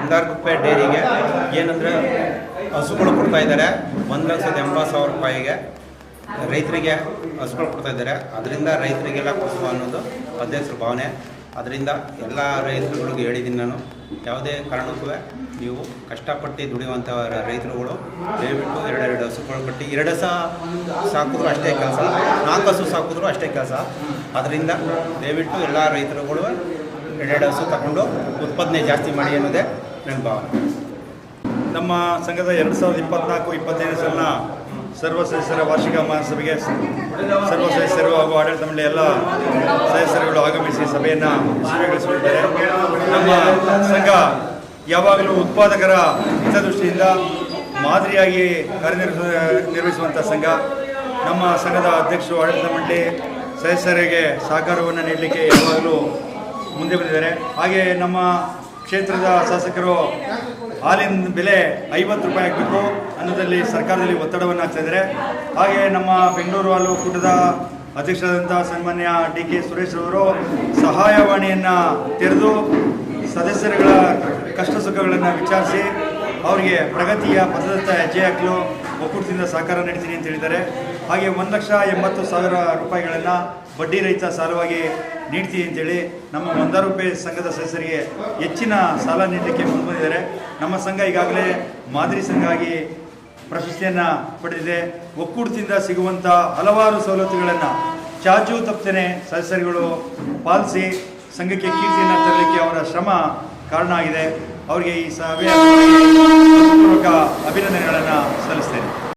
ಬಂಗಾರಗುಪ್ಪೆ ಡೈರಿಗೆ ಏನಂದರೆ ಹಸುಗಳು ಕೊಡ್ತಾ ಇದ್ದಾರೆ 1,80,000 ರೂಪಾಯಿಗೆ ರೈತರಿಗೆ ಹಸುಗಳು ಕೊಡ್ತಾ ಇದ್ದಾರೆ. ಅದರಿಂದ ರೈತರಿಗೆಲ್ಲ ಕುಸುಮ ಅನ್ನೋದು ಅಧ್ಯಕ್ಷರ ಭಾವನೆ. ಅದರಿಂದ ಎಲ್ಲ ರೈತರುಗಳಿಗೆ ಹೇಳಿದ್ದೀನಿ ನಾನು, ಯಾವುದೇ ಕಾರಣಕ್ಕೂ ನೀವು ಕಷ್ಟಪಟ್ಟು ದುಡಿಯುವಂಥ ರೈತರುಗಳು ದಯವಿಟ್ಟು 2 ಹಸುಗಳು ಕಟ್ಟಿ 2 ಹಸು ಸಾಕಿದ್ರು ಅಷ್ಟೇ ಕೆಲಸ, 4 ಹಸು ಸಾಕಿದ್ರು ಅಷ್ಟೇ ಕೆಲಸ. ಅದರಿಂದ ದಯವಿಟ್ಟು ಎಲ್ಲ ರೈತರುಗಳು 2 ಹಸು ತಗೊಂಡು ಉತ್ಪಾದನೆ ಜಾಸ್ತಿ ಮಾಡಿ ಅನ್ನೋದೇ ನನ್ನ ಭಾವನೆ. ನಮ್ಮ ಸಂಘದ 2024-25ನೇ ಸಾಲಿನ ಸರ್ವ ಸದಸ್ಯರ ವಾರ್ಷಿಕ ಮಹಾಸಭೆಗೆ ಸರ್ವ ಸದಸ್ಯರು ಹಾಗೂ ಆಡಳಿತ ಮಂಡಳಿ ಎಲ್ಲ ಸದಸ್ಯರುಗಳು ಆಗಮಿಸಿ ಸಭೆಯನ್ನು ಯಶಸ್ವಿಗೊಳಿಸಿದ್ದಾರೆ. ನಮ್ಮ ಸಂಘ ಯಾವಾಗಲೂ ಉತ್ಪಾದಕರ ಹಿತದೃಷ್ಟಿಯಿಂದ ಮಾದರಿಯಾಗಿ ಕಾರ್ಯನಿರ್ವಹಿಸುವಂಥ ಸಂಘ. ನಮ್ಮ ಸಂಘದ ಅಧ್ಯಕ್ಷರು ಆಡಳಿತ ಮಂಡಳಿ ಸದಸ್ಯರಿಗೆ ಸಹಕಾರವನ್ನು ನೀಡಲಿಕ್ಕೆ ಯಾವಾಗಲೂ ಮುಂದೆ ಬಂದಿದ್ದಾರೆ. ಹಾಗೆ ನಮ್ಮ ಕ್ಷೇತ್ರದ ಶಾಸಕರು ಹಾಲಿನ ಬೆಲೆ 50 ರೂಪಾಯಿ ಆಗಬೇಕು ಅನ್ನೋದರಲ್ಲಿ ಸರ್ಕಾರದಲ್ಲಿ ಒತ್ತಡವನ್ನು ಹಾಕ್ತಾ ಇದ್ದಾರೆ. ಹಾಗೆ ನಮ್ಮ ಬೆಂಗಳೂರು ಹಾಲು ಒಕ್ಕೂಟದ ಅಧ್ಯಕ್ಷರಾದಂಥ ಸನ್ಮಾನ್ಯ DK ಸುರೇಶ್ ಅವರು ಸಹಾಯವಾಣಿಯನ್ನು ತೆರೆದು ಸದಸ್ಯರುಗಳ ಕಷ್ಟ ಸುಖಗಳನ್ನು ವಿಚಾರಿಸಿ ಅವರಿಗೆ ಪ್ರಗತಿಯ ಪಥದತ್ತ ಹೆಜ್ಜೆ ಹಾಕಲು ಒಕ್ಕೂಟದಿಂದ ಸಹಕಾರ ನೀಡ್ತೀನಿ ಅಂತ ಹೇಳಿದ್ದಾರೆ. ಹಾಗೆ 1,80,000 ರೂಪಾಯಿಗಳನ್ನು ಬಡ್ಡಿ ರಹಿತ ಸಾಲವಾಗಿ ನೀಡ್ತೀವಿ ಅಂತೇಳಿ ನಮ್ಮ ಮಂದಾರಗುಪ್ಪೆ ಸಂಘದ ಸದಸ್ಯರಿಗೆ ಹೆಚ್ಚಿನ ಸಾಲ ನೀಡಲಿಕ್ಕೆ ಮುಂದುವರಿದ್ದಾರೆ. ನಮ್ಮ ಸಂಘ ಈಗಾಗಲೇ ಮಾದರಿ ಸಂಘ ಆಗಿ ಪ್ರಶಸ್ತಿಯನ್ನು ಪಡೆದಿದೆ. ಒಕ್ಕೂಟದಿಂದ ಸಿಗುವಂಥ ಹಲವಾರು ಸವಲತ್ತುಗಳನ್ನು ಚಾಚು ತಪ್ಪದೇ ಸದಸ್ಯರುಗಳು ಪಾಲಿಸಿ ಸಂಘಕ್ಕೆ ಕೀರ್ತಿಯನ್ನು ತರಲಿಕ್ಕೆ ಅವರ ಶ್ರಮ ಕಾರಣ ಆಗಿದೆ. ಅವರಿಗೆ ಈ ಸಭೆಯ ಅಭಿನಂದನೆಗಳನ್ನು ಸಲ್ಲಿಸ್ತೇನೆ.